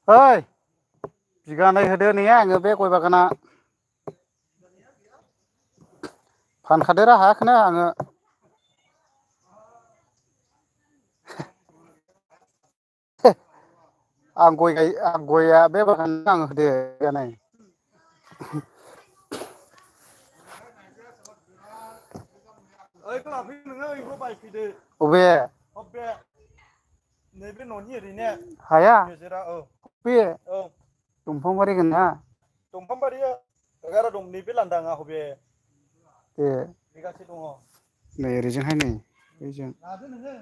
ओइ बिगानै होदो नै आङो बे गय बागाना फानखादोरा हायाखैनो आङो आं गया बे बागान आं होदो बिगानै ओइखौ लाफैदो नोङो ओइखौ बायफैदो अबे अबे नैबे न'नि ओरैनो हाया गेजेरा औ बे औ दंफांबारि गोनना दंफांबारिया एगार' दं नैबे लांदाङा हबे ए बिगासे दङ नै ओरैजोंहाय नै बैजों लादो नोङो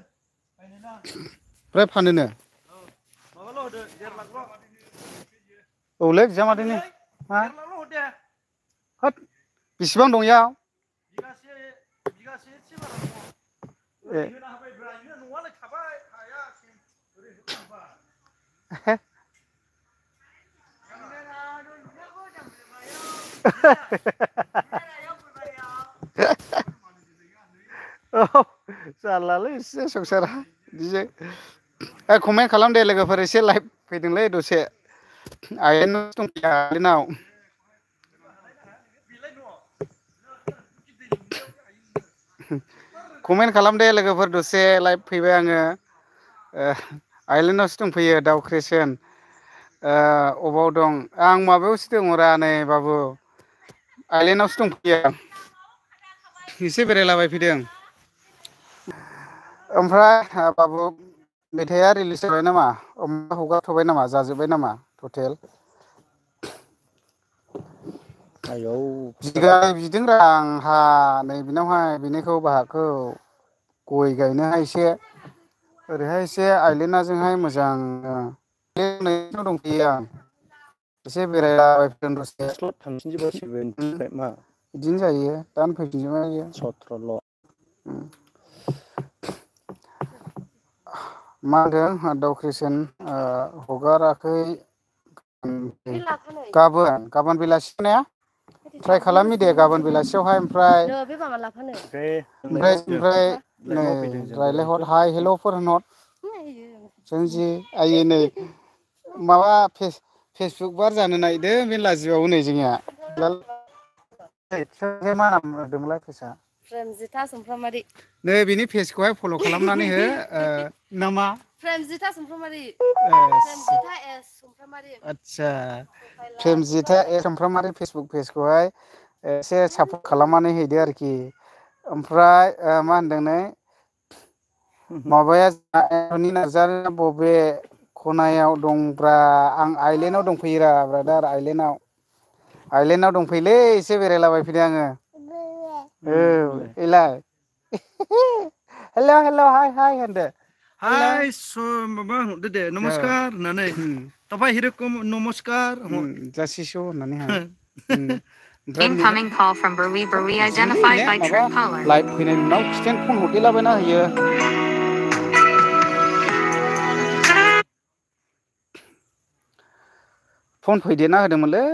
ओमफ्राय फानोनो माबाल' होदो 1.5 लाखल' औलै बिजामादैनि मा 1.5 लाखल' हर दे होद बेसेबां दं इयाव बिगासे एसे बारा दङ ए होना होबायब्रा इनो न'आलाय थाबाय हाया ओरै होखांबा औ जारलालै एसे संसारा बिदिजों कमेन्ट खालाम दे लोगोफोर एसे लाइभ फैदोंलै दसे आइनावसो दंफैयो आइनाव कमेन्ट खालाम दे लोगोफोर दसे लाइभ फैबाय आङो आइलेण्डआवसो दंफैयो दाउ क्रिसोन अबाव दं आं माबायावसो दङ रा नै बाबु आइलेण्डआवसो दंफैयो एसे बेरायलाबायफैदों ओमफ्राय बाबु मेथाइआ रिलिज जाबाय नामा हगारथ'बाय नामा जाजोब्बाय नामा टटेल आयौ बिगानै बिदोंरा आंहा नै बिनावहाय बिनिखौ बाहागखौ गय गायनोहाय एसे ओरैहाय एसे आइलेनाजोंहाय मोजां दंफैयो आं एसे बेरायलाबायफैदों दसे मा बिदिनो जायो दानो फैफिनजोबनाय 17ल' मा होनदों दाउ क्रिसोन हगाराखै गाबोन बेलासि ने ट्राइ खालामनि दे गाबोन बेलासियावहाय ओमफ्राय नै रायलायहर हाय हेल'फोर होनहर जोंजि आयै नै माबा फेसबुक बार जानो नागिरदों बे लाजिबावो नै जोंनिया मा नाम होदोंमोनलाय फेसआ प्रेमजिथा सुमफ्रामारि नै बिनि पेजखौहाय फल' खालामनानै हो नामा प्रेमजिथा सुमफ्रामारि आदसा प्रेमजिथा सुमफ्रामारि फेसबुक पेजखौहाय एसे सापर्ट खालामनानै हैदो आरोखि ओमफ्राय मा होनदों नै माबाया एन्टनि नार्जारिया बबे खनायाव दंब्रा आं आइलेण्डआव दंफैयोरा ब्रादार आइलेण्डआव दंफैयोलै एसे बेरायलाबायफैदों आङो औ एलाय हेल' हेल' हाय हाय होनदो हाय माबा हरदो दे नमस्कार होननानै दाबाय हिरकम नमस्कार जासिस' होननानै incoming call from Burwi identified by true caller live फैनायनि उनाव खिथेन फन हरदेलाबायना होयो फन फैदेरना होदोंमोनलै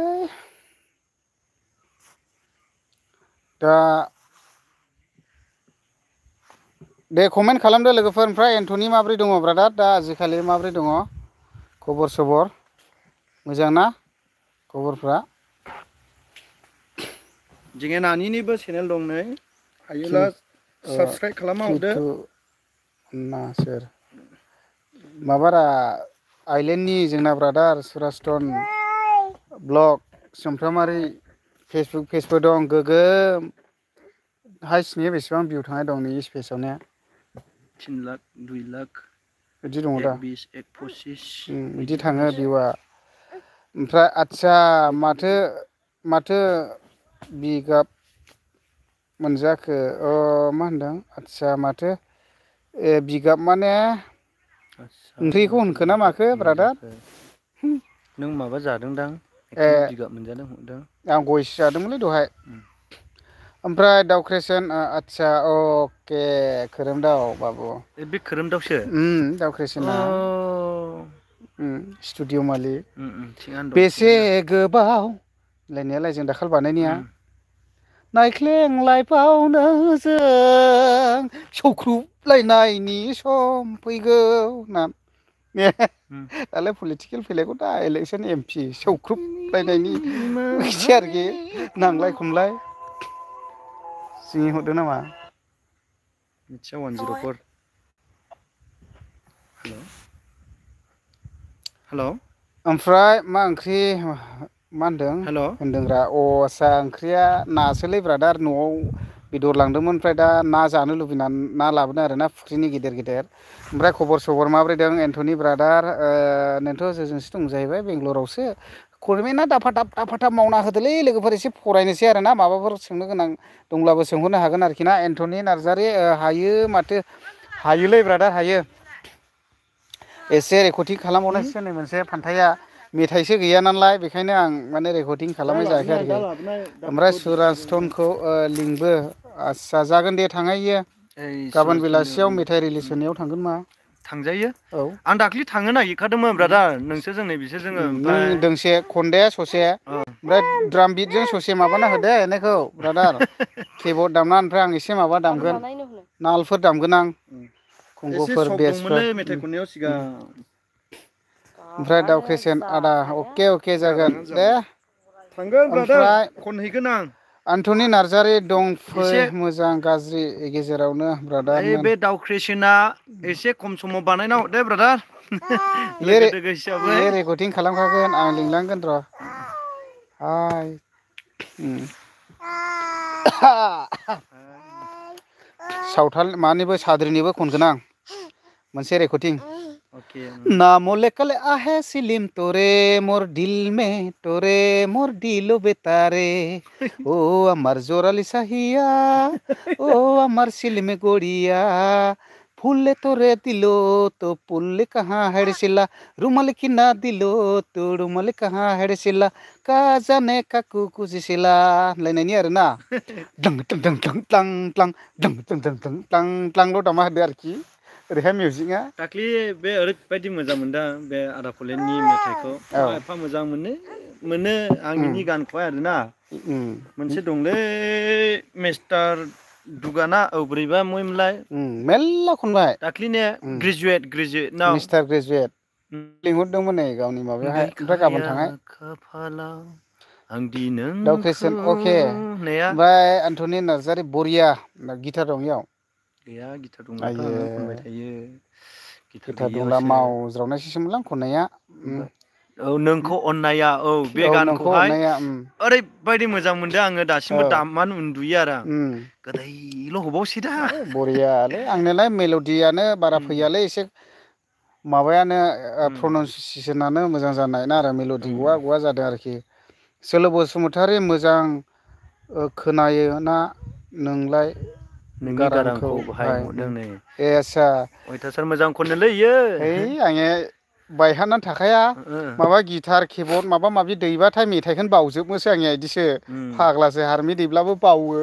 दा दे कमेन्ट खालामदो लोगोफोर ओमफ्राय एन्टनि माब्रै दङ ब्रादार दा आजिखालि माब्रै दङ खबर सबर मोजां ना खबरफ्रा जोंहा नानिनिबो चेनेल दं नै हायोला साबसक्राइब खालामना हरदो ना सोर माबारा आइलेण्डनि जोंना ब्रादार सुरास्तन ब्लग सुमफ्रामारि फेसबुक पेजबो दं गोगोम हाइस्टनि बेसेबां भिउ थांनाय दं नैनि पेजावनो 3 लाख 2 लाख बिदि दङ दा बिदि थाङो भिउआ ओमफ्राय आदसा माथो बिगाब मोनजाखो मा होनदों आदसा माथो बिगाब माने ओंख्रिखौ होनखो ना माखो ब्रादार नों माबा जादोंदां बिगाब मोनजादों हरदों आं गयसो जादोंमोनलै दहाय ओमफ्राय दाउक्रेसन आदसा अके खोरोमदाव बाबु बे खोरोमदावसो दाउक्रेसना स्टुडिअ मालिक थिगानो दं बेसे थिगानो गोबाव लायनायालाय जों दाखालि बानायनाया नायख्लेंलाय बावनो जों सौख्रुबलायनायनि सम फैगौ ना दालाय पलिटिकेल फैलायगौ दा इलेकसन एमपि सौख्रुबलायनायनि फैसै आरोखि नांलाय खमलाय सिंहै हरदो नामा मिथिया 104 हेल' ओमफ्राय मा ओंख्रि मा हेल' होनदोंरा आसा ओंख्रिया नासोलै ब्रादार न'आव बेदर लांदोंमोन ओमफ्राय दा ना जानो लुबैनानै ना लाबोदों आरो ना फुख्रिनि गेदेर गेदेर ओमफ्राय खबर सबर माब्रै दं एन्थ'नि ब्रादार नोंथ' जोंजोंसो दं जाहैबाय बेंगलरावसो करमेना दाफा मावना होदोलै लोगोफोर एसे फरायनोसै आरो ना माबाफोर सोंनो गोनां दंब्लाबो सोंहरनो हागोन आरोखि ना एन्थ'नि नार्जारि हायो माथो हायोलै ब्रादार हायो एसे रेकर्डिं खालामबावनांसिगोन नै मोनसे फान्थाया मेथाइसो गैया नालाय बेखायनो आं माने रेकर्डिं खालामनाय जायाखै आरोखि ओमफ्राय सुराजटनखौ लिंबो आस्सा जागोन दे थांनायो गाबोन बेलासियाव मेथाइ रिलिज होनायाव थांगोन मा थांजायो औ आं दाख्लै थांनो नागिरखादोंमोन ब्रादार नोंसोर जोंनै बिसोर जोङो नों ओमफ्राय दोंसे खनदे ससे ओमफ्राय द्राम बिटजों ससे माबाना होदो एनायखौ ब्रादार किबर्ड दामना ओमफ्राय आं एसे माबा दामगोन नालफोर दामगोन आं एसे कंग'फोर सक बेसफोर दंमोनलै मेथाइ खननायाव सिगां ओमफ्राय दाउक्रेसेन आदा अके जागोन दे थांगोन ब्रादार ओमफ्राय खनहैगोन आं आन्थनि नार्जारि दं फै एसे मोजां गाज्रि गेजेरावनो ओइ ब्रादारमोन बे दाउक्रेसना एसे खम समाव बानायना हरदो ब्रादार लोगो दोगो हिसाबै बे रेकर्डिं खालामखागोन आं लिंलांगोन र' हाय सावथाल मानिबो साद्रिनिबो खनगोन आं मोनसे रेकर्डिं अके नाम लेखले आहे सिलिम तोरे मोर दिल में तोरे मोर दिलो बेतारे ओ अमर जोराली साहिया ओ अमर सिलिम गोड़िया फूले तोरे दिलो तो फूले कहाँ हेड़सिला रुमाल की ना दिलो तो रुमाल कहाँ हेड़सिला का जाने काकू कुजिसिला लायनायनि आरोना दं दं दं दं तां तां दं दं दं दं तां तांल' दामा होदो आरोखि ओरैहाय मिउजिकआ दाख्लि बे ओरैबायदि मोजां मोनदों बे आदा फलेननि मेथाइखौ औ एफा मोजां मोनो आं बिनि गानखौहाय आरोना मोनसे दंलै मिस्टार दुगाना बोरैबा मुंमोनलाय मेरला खनबाय दाख्लिनिया ग्रेजुवेट नाव मिस्टार ग्रेजुवेट लिंहरदोंमोन नै गावनि माबायावहाय ओमफ्राय गाबोन गैखाया थांहाय खाफालाव आंदि नोंखौ दाउक्रेसन अके होननाया ओमफ्राय एन्थनि नार्जारि बरिया गिटार दं इयाव गैया गिटार दंब्लाथ' आयो आंनो खनबाय थायो गिटार दंब्ला मावज्रावनायसोमोनलां खननाया औ नोंखौ अननाया औ बे नोंखौ गानखौहाय अननाया ओरैबायदि मोजां मोनदों आङो दासिमबो औ दामनानै उन्दुयो आरो आं गोदैल' हबावसै दा बरियालै आंनोलाय मेल'डियानो बारा फैयालै एसे माबायानो प्रनाउनसियेसनानो मोजां जानाय ना आरो मेल'डि गवा गवा जादों आरोखि सोलो बसुमतारी मोजां खोनायो ना नोंलाय नोंनि बाहाय गारांखौहाय हरदों नै ए आस्सा अयथासार मोजां खननोलै इयो है आङो बायहानानै थाखाया माबा गिटार किबर्ड माबा माबि दैबाथाय मेथाइखौनो बावजोबनोसै आंनिया बिदिसो फाग्लासो हारमि दैब्लाबो बावो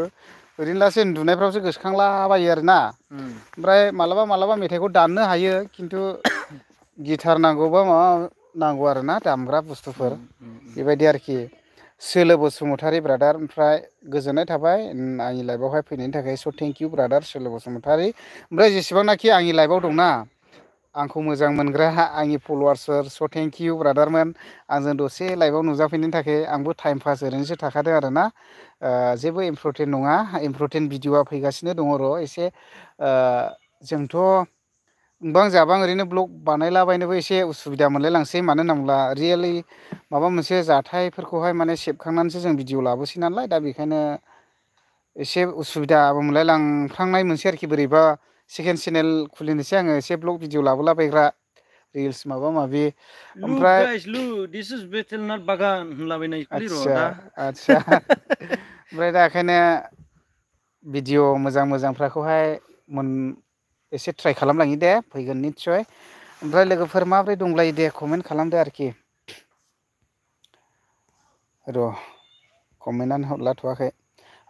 ओरैनोलासो उन्दुनायफ्रावसो गोसोखांलाबायो आरोना ओमफ्राय मालाबा मेथाइखौ दाननो हायो खिन्थु गिटार नांगौबा माबा नांगौ आरोना दामग्रा बुस्थुफोर बेबायदि आरोखि सोलो बसुमतारी ब्रादार ओमफ्राय गोजोननाय थाबाय आंनि लाइफआवहाय फैनायनि थाखाय स' थेंक इउ ब्रादार सोलो बसुमतारी ओमफ्राय जेसेबांनाखि आंनि लाइफआव दंना आंखौ मोजां मोनग्रा आंनि फल'वार्सफोर स' थेंक इउ ब्रादारमोन आंजों दसे लाइफआव नुजाफैनायनि थाखाय आंबो टाइम पास ओरैनोसो थाखादों आरोना जेबो इम्परटेन्ट नङा इम्परटेन्ट भिडिअ'आ फैगासिनो दङ र' एसे जोंथ' बुंबां जाबां ओरैनो ब्लग बानायलाबायनोबो एसे उसुबिदा मोनलायलांसै मानो होनना बुङोब्ला रियेलि माबा मोनसे जाथायफोरखौहाय माने सेबखांनानैसो जों भिडिअ' लाबोसै नालाय दा बेखायनो एसे उसुबिदाबो मोनलायलांफ्लांनाय मोनसे आरोखि बोरैबा सेकेन्ड चेनेल खुलिनोसै आङो एसे ब्लग भिडिअ लाबोलाबायग्रा रिल्स माबा माबि लुक ओमफ्राय गाइस लुक दिस इज बेटेलनाथ बागान होनलाबायनाय खुलि र' आदसा दा आदसा ओमफ्राय दा बेखायनो भिडिअ' मोजां मोजांफ्राखौहाय एसे ट्राइ खालामलाङि दे फैगोन निस्सय ओमफ्राय लोगोफोर माबोरै दंलायो दे कमेन्ट खालामदो आरोखि र' कमेन्टआनो हरलाथ'वाखै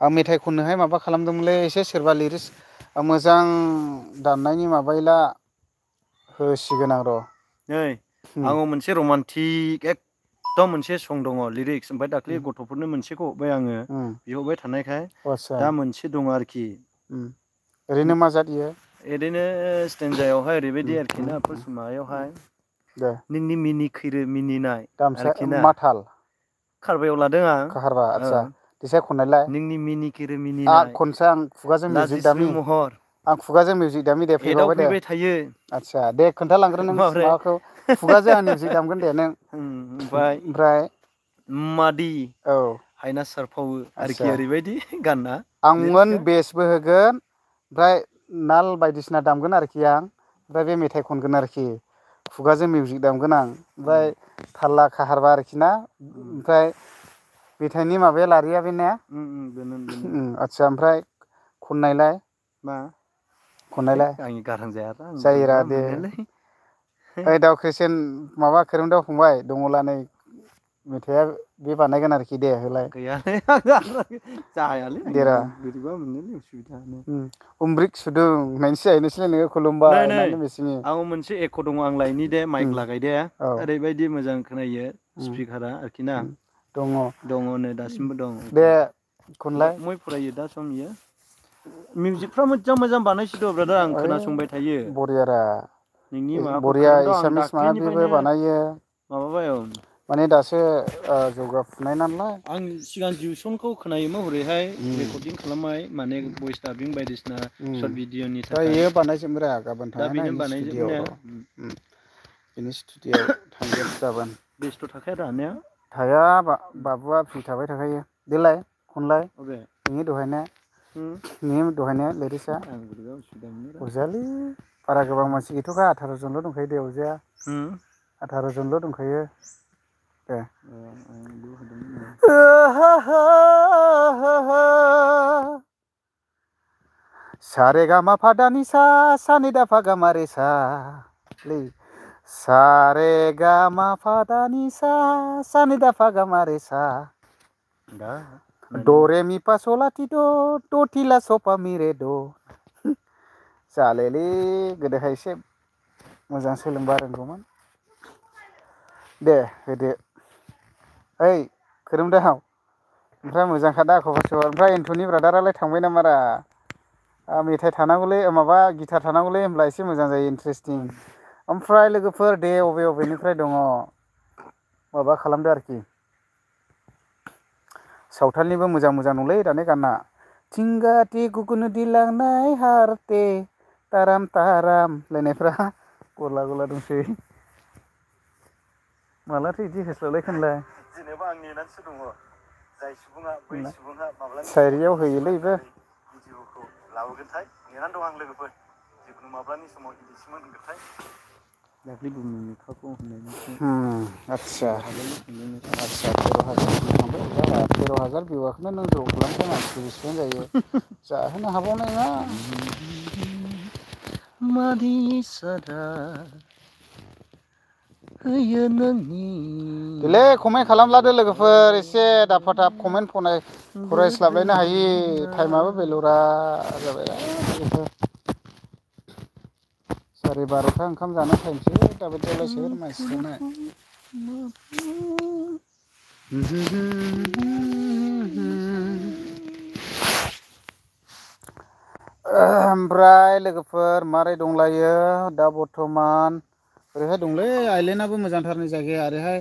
आं मेथाइ खननोहाय माबा खालामदोंमोनलै एसे सोरबा लिरिक्स मोजां दाननायनि माबायला होसिगोन आं र'। नै आंनाव मोनसे रमान्टिक एकदम मोनसे सं दङ लिरिक्स ओमफ्राय दाख्लै गथ'फोरनो मोनसेखौ हरबाय आङो बिहरबाय थानायखाय आदसा दा मोनसे दङ आरोखि। ओरैनो मा जाद इयो? ओरैनो स्टेन्जायावहाय ओरैबायदि आरोखि ना फार्स्ट माबायावहाय दे नोंनि मिनि खैरो मिनिनाय दामसा आरोखि ना मा थाल खारबायाव लादों आं काहारबा आदसा देसाय खननायलाय नोंनि मिनि खिरो मिनिनाय खनसै आं खुगाजों मिउजिक लाजिस्रु दामि महर आं खुगाजों मिउजिक दामि दे एदाव फैबावबाय दे फैबाय थायो आदसा दे खोन्थालांग्रो नों माब्रै माबाखौ खुगाजों आं मिउजिक दामगोन दे नों ओमफ्राय मादि औ हायना सारफावो आदसा आरोखि ओरैबायदि गानना आंमोन बेसबो होगोन ओमफ्राय नाल बायदिसिना दामगोन आरोखि आं ओमफ्राय बे मेथाइ खनगोन आरोखि खुगाजों मिउजिक दामगोन आं ओमफ्राय थाल्ला खाहारबा आरोखि ना ओमफ्राय मेथाइनि माबाया लारिया बे ने बेनो बेनो आदसा ओमफ्राय खननायलाय मा है खननायलाय आंनि गारां जायारा आं जायोरा बोरैबा दे मोनोलै ओइ दाउ क्रिस्टिन माबा खोरोमदाव फंबाय दङला नै मेथाइआ बे बानायगोन आरोखि दे होलाय गैयालै जायालै देरा आंनिया बोरैबा मोनोलै उसुबिदानो उमब्रिक सुदुं होननायसो जाहैनोसैलाय नोङो खुलुमबाय नै होननानै बिसिनि आं मोनसे एख' दङ आं लायनि दे माइक लागाय दे औ ओरैबायदि मोजां खोनायो स्पिकारा आरोखि ना दङ दङ नै दासिमबो दं दे खनलाय मैं फरायो दा सम इयो मिउजिकफ्रा मोजां मोजां बानायसोदो ब्रादार आं ओइ खोनासंबाय थायो बरियारा नोंनि माबाखौ बरिया खोरोमदाव आं एसामिस माबा माबिबो दाख्लैनिफ्रायनो बानायो माबाबाय औ माने दासो जौगाफुनाय नालाय आं सिगां टिउसनखौ खोनायोमोन हरैहाय रेकर्डिं खालामनाय माने भइस डाबिं बायदिसिना सर्ट भिडिअ'नि दा थाखाय इयो बानायजोबनोरा गाबोन दा थाङाना बेनो इनि बानायजोबो स्टुडिअ'आव ने र' बिनि स्टुडिअ'आव थांगोन गाबोन बेस्थ' थाखाया दानिया थाया बाबुआ फ्रि थाबाय थाखायो देलाय खनलाय अबे नोंनि दहायनाया नोंनि दहायनाया लिरिक्सआ आं बोरैबा उसुबिदा मोनोरा अरजायालै बारा गोबां मानसि गैथ'खा 18 जनल' दंखायो दे अरजाया 18 जनल' दंखायो दे सा रे गा मा पा दा नि सा सा नि दा पा गा मा रे सा लै सा रे गा मा पा दा नि सा सा नि दा पा गा मा रे सा दा द खोनादों रे मि पा स ला टि द टि ला स पा मि रे द जालेलै गोदोहाय एसे मोजां सोलोंबा रोंगौमोन दे होदो ओइ खोरोमदाव ओमफ्राय मोजांखादा खबर सबर ओमफ्राय एन्थ'नि ब्रादारालाय थांबाय नामारा मेथाइ थानांगौलै माबा गिटार थानांगौलै होमब्ला एसे मोजां जायो इन्टारेस्टिं ओमफ्राय लोगोफोर दे अबे अबेनिफ्राय दङ माबा खालामदो आरोखि सावथालनिबो मोजां मोजां दंलै दानि गाना थिंगाथि गुगुनु दिलांनाय हारथे ताराम ताराम लायनायफ्रा गला गला दंसै मालाथो बिदि होस्लाबलायखोनलाय जेनेबा आं नेनानैसो दङ जाय सुबुङा बै सुबुङा माब्लानि सायरियाव होयोलै बेबो भिडिअखौ लाबोगोनथाय नेनानै दं आं लोगोफोर जिखुनु माब्लानि समाव इदिटसिम मोनगोनथाय दाख्लै बुमनिखौ होननायनिफ्राय आदसा 13,000ल' थांदोंनो आदसा 13,000 भिउआखौनो नों ज' खालामखो मानसिखौ बेसेबां जायो जाहोनो हाबावनाय नङा मादि सादा होयो नोंनि देलै कमेन्ट खालामलादो लोगोफोर एसे दाफा दाब कमेन्ट फरायस्लाबलायनो हायि टाइमाबो बेलुरा जाबायना लोगोफोर 12:30 ओंखाम जानो टाइमसै दाबायदियावलाय सोर मानसि जानाय ओमफ्राय लोगोफोर मारै दंलायो दा बर्थमान ओरैहाय दंलै आइलेण्डआबो मोजांथारनि जायगाया ओरैहाय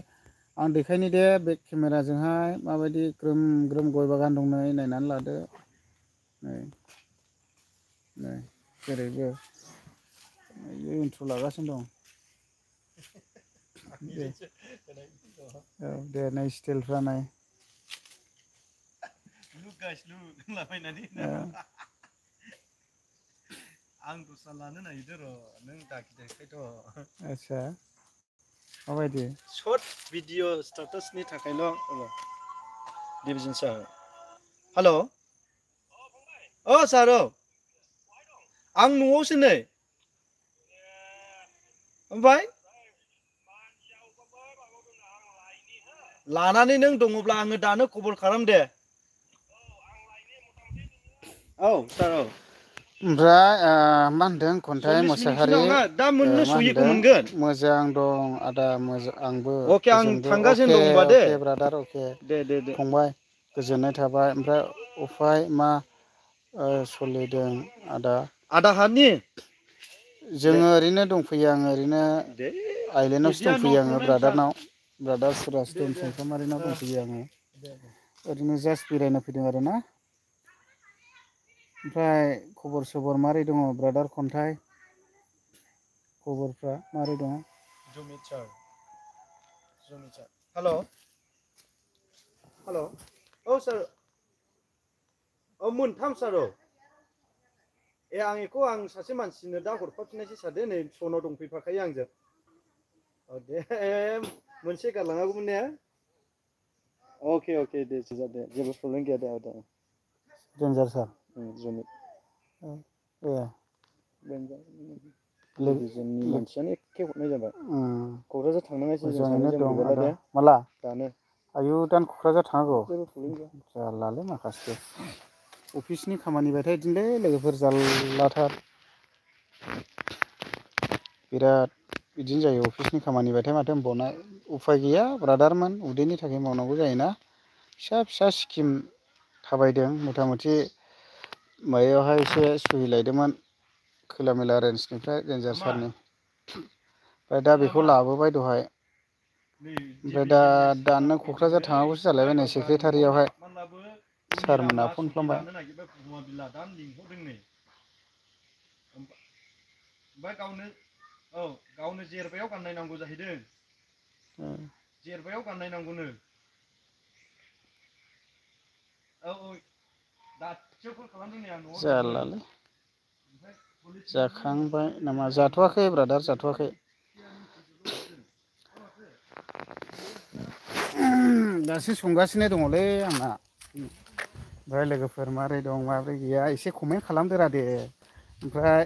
आं देखायनि दे बेक केमेराजोंहाय माबायदि ग्रोम ग्रोम गय बागान दं नै नायनानै लादो नै जेरैबो इन्ट्र' लागासिनो दं औ दे नै स्टिलफ्रा नाय आं दस्रा लानो नागिरदों र' नों दाखिनायखायथ' आदसा माबायदि सर्ट भिडिअ स्टाटासनि थाखायल' डिभिजन सार हेल' औ सार औ आं न'आवसो नै ओमफ्राय लानानै नों दङब्ला आङो दानो खबर खालाम दे औ सार औ ओमफ्राय मा होनदों खन्थाइ 40 मिनिटसो मोसाहारि दं ना दा मोननो मा सहिखौ होनदों मोनगोन मोजां दं आदा मोजां आंबो अके आं जोंबो थांगासिनो अके दं होनबा दे अके ब्रादार अके दे फंबाय गोजोननाय थाबाय ओमफ्राय उफाय मा सोलिदों आदा आदाहारनि दे जोङो ओरैनो दंफैयो आङो ओरैनो दे आइलेण्डआवसो बिदिया नो दंफैयो आङो प्रब्लेम सार ब्रादारनाव ब्रादार दे सुरासतोन दे समफ्रामारिनाव दंफैयो आङो दे ओरैनो जास्ट बेरायनो फैदों आरो ना ओमफ्राय खबर सबर मारै दङ ब्रादार खन्थाइ खबरफ्रा मारै दङ हेल' हेल' औ सार औ मोनथाम सार औ ए आं बेखौ आं सासे मानसिनो दा हरफाफिननायसो सानदों नै फनाव दंफैफाखायो आंजों औ दे मोनसे गारलाङागौमोन ने अके अके दे दे जेबो प्रब्लेम गैया दे दे देन्जार सार जनि ए लोगोनि मानसियानो एखे हरनाय जाबाय क'क्राझार थांनांगायसै जों मोजाङैनो सानैजों दं गैला आदा दे माला दानो आयु दान क'क्राझार थांनांगौ जेबो प्रब्लेम गैया जारलालै माखासे अफिसनि खामानिबाथाय बिदिनोलै लोगोफोर जारलाथार बिराद बिदिनो जायो अफिसनि खामानिबाथाय माथो होनबावनाय उफाय गैया ब्रादारमोन उदैनि थाखाय मावनांगौ जायोना फिसा फिसा स्किम थाबायदों मथा मथि माबायावहाय एसे सुहिलायदोंमोन खैला मैला रेन्जनिफ्राय डेन्जार सारनि ओमफ्राय दा बेखौ लाबोबाय दहाय ओमफ्राय दा नों क'क्राझार थांनांगौसो जालायबाय नै सेक्रेटारियावहाय सारमोना फन खालामबाय ओमफ्राय गावनो औ गावनो जेरबायाव गाननाय नांगौ जाहैदों जेरबायाव गाननाय नांगौनो औ औ दासो कल खालामदों नै आं न'आव दंमोन जारलालै जाखांबाय नामा जाथ'वाखै ब्रादार जाथ'वाखै दासो संगासिनो दङलै आंना ओमफ्राय लोगोफोर माबोरै दं माबोरै गैया एसे कमेन्ट खालामदोरा दे ओमफ्राय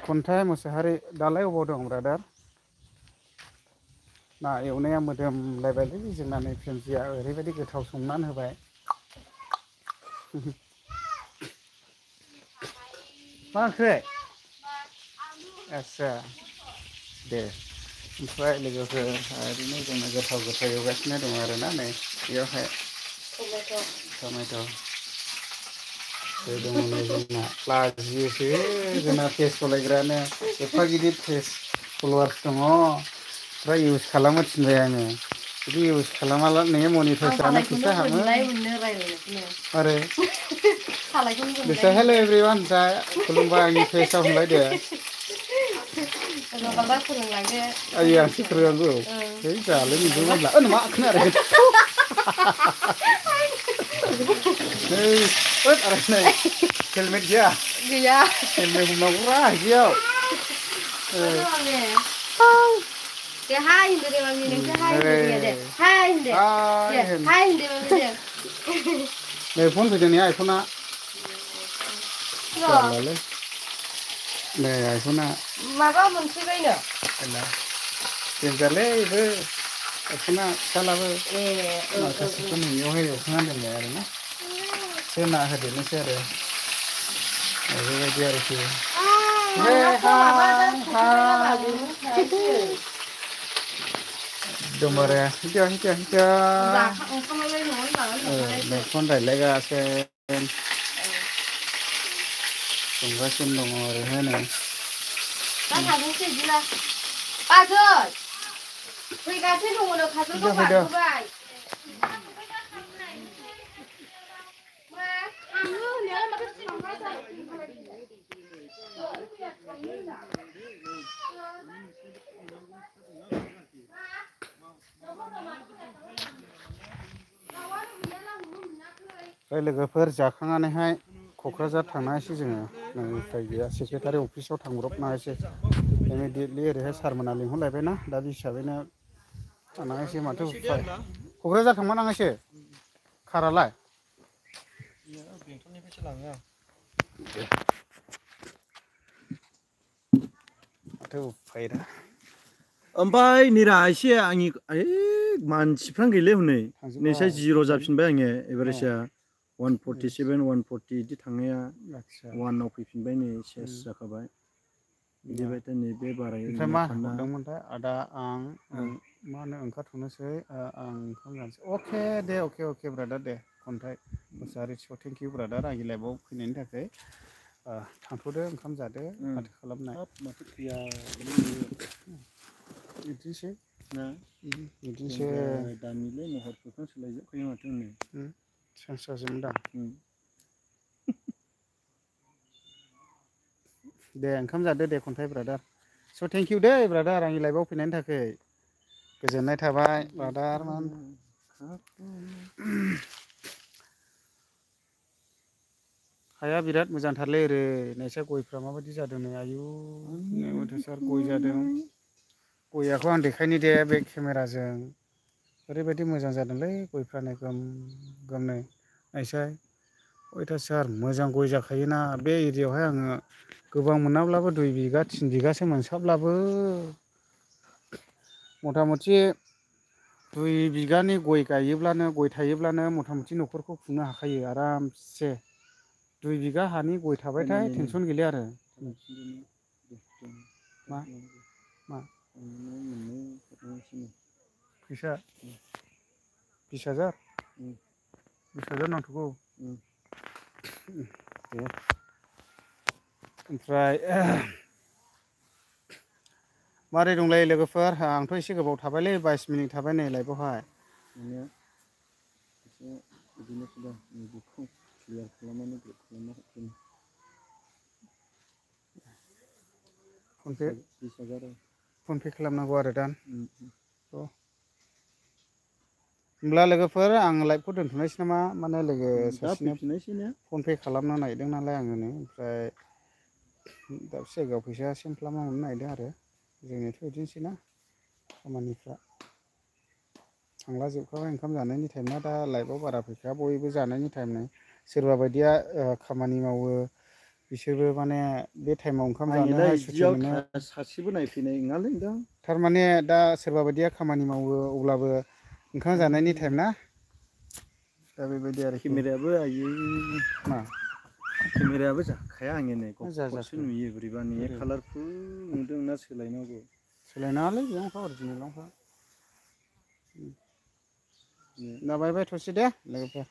खन्थाइ मोसाहारि दालाय अबाव दं ब्रादार ना एवनाया मोदोमलायबायलै जोंना नै फेमजिया ओरैबायदि गोथाव संनानै होबाय मा ओंख्रि आस्सा दे ओमफ्राय लोगोफोर ओरैनो जोंना गोथाव गोथाव एवगासिनो दङ आरोना नै बेयावहाय टमेट' दङ नै जोंना लाजियोसो जोंना पेज सालायग्रायानो एफा गिदिर पेज फल'वार्स दङ ओमफ्राय इउस खालामनो थिनबाय आङो बिदि इउस खालामाला नोङो मनिटाइस जानो फैसा हाबो आरो बिसोर हेल' एभ्रिवान जा खुलुमबाय आंनि पेजआव होनलायदो आयै आंसो फोरोंनांगौ है जालाय नोंबो माब्ला मा खोनादों नै आरो नै हेलमेट गैया हेलमेट हमनांगौरा बिदियाव Det här inte det man vill. Det här inte det. Det här inte. Det här inte man vill. नै फन फैदों नै आइफना जारलालै नै आइफना माबा मोनफैबायनो देन्जारलै बेबो आइफना फिसालाबो माखासेखौ नोंनियावहाय एवखांना दोनबाय आरोना एसे ना होदेरनोसै आरो बेबायदि आरोखि एकदमबारे फन रायलायगासिनो संगासिनो दङ ओरैहाय नै फैगासिनो दङ खाजलगाव बारबोबाय ओमफ्राय लोगोफोर जाखांनानैहाय क'क्राझार थांनांसै जोङो उफाय गैया सेक्रेटारि अफिसाव थांब्रबनांसै इमिडियेटलि ओरैहाय सारमोना लिंहरलायबायना दा बे हिसाबैनो थांनांसै माथो उफाय क'क्राझार थांबावनांगोनसो कारालाय बेंथलनिफ्रायसो लाङो आं माथो उफाय दा ओमफ्राय निरा एसे आंनि मानसिफ्रानो गैले हनै थांजोब्बाय नैसा जिर' जाफिनबाय आंनिया एभारेजआ 147 140 बिदि थांनाया आदसा 1आव फैफिनबाय नै सेस जाखाबाय बिदिबायथ' नैबे ओमफ्राय मा हरदोंमोनथाय आदा आं मा होनो ओंखारथ'नोसै आं ओंखाम जानोसै अके दे अके ब्रादार दे खन्थाइ मुसाहारि थेंक इउ ब्रादार आंनि लाइफआव फैनायनि थाखाय थांथ'दो ओंखाम जादो माथो खालामनाय माथो फैया बिदिनोसै ना बिदिनोसै दानिलै महरफोरखौ सोलायजोबखायो माथो होनो चेन्ज जाजोबोदां दे ओंखाम जादो दे खन्थाइ ब्रादार स' थेंक इउ दै ब्रादार आंनि लाइफआव फैनायनि थाखाय गोजोननाय थाबाय ब्रादार मान हाया बिराद मोजांथारलै ओरै नायसा गयफ्रा माबायदि जादों नै आयु अयथासार गय जादों गयखौ आं देखायनि दे बे केमेराजों ओरैबायदि मोजां जादोंलै गयफ्रानो गोम गोमनो नायसाय अयथासार मोजां गय जाखायोना बे एरियायावहाय आङो गोबां मोनाब्लाबो 2 बिगा 3 बिगासो मोनसाबब्लाबो मथा मथि 2 बिगानि गय गायोब्लानो गय थायोब्लानो मथा मथि न'खरखौ खुंनो हाखायो आरामसे 2 बिगा हानि गय थाबायथाय टेनसन गैलिया आरो मा मा फैसा 20,000 20,000 नांथ'गौ दे ओमफ्राय मारै दंलै लोगोफोर आंथ' एसे गोबाव थाबायलै 22 मिनिट थाबाय नै लाइफआवहाय एसे बिदिनोसै दं बेखौ क्लियार खालामनानै ग्रुप खालामना हरफिन फन पे खालामनांगौ आरो दा होमब्ला लोगोफोर आं लाइभखौ दोनथ'नोसै नामा माने लोगो दा सासेनो फैफिननायसै ने फन पे खालामनो नागिरदों नालाय आङो नै ओमफ्राय दाबसे जायगायाव फैसा सेन्ड खालामना हरनो नागिरदों आरो जोंनियाथ' बिदिनोसैना खामानिफ्रा थांला जोबखाबाय ओंखाम जानायनि टाइमना दा लाइफआव बारा फैखाया बयबो जानायनि टाइम नै सोरबा बायदिया खामानि मावो बिसोरबो माने बे टाइमाव ओंखाम जानोहाय सुटि मोनो सासेबो नायफैनाय नङालै नोंथां थारमाने दा सोरबा बायदिया खामानि मावो अब्लाबो ओंखाम जानायनि टाइम ना दा बेबायदि आरोखि केमेरायाबो आयै मा केमेरायाबो जाखाया आंनिया नै गद गदसो जाजाखो नुयो बोरैबा नुयो कालारफुल नुदों ना सोलायनांगौ सोलायनाङालै बेयावनोखा अरिजिनेलावनोखा दा बाय बाय थ'सै दे लोगोफोर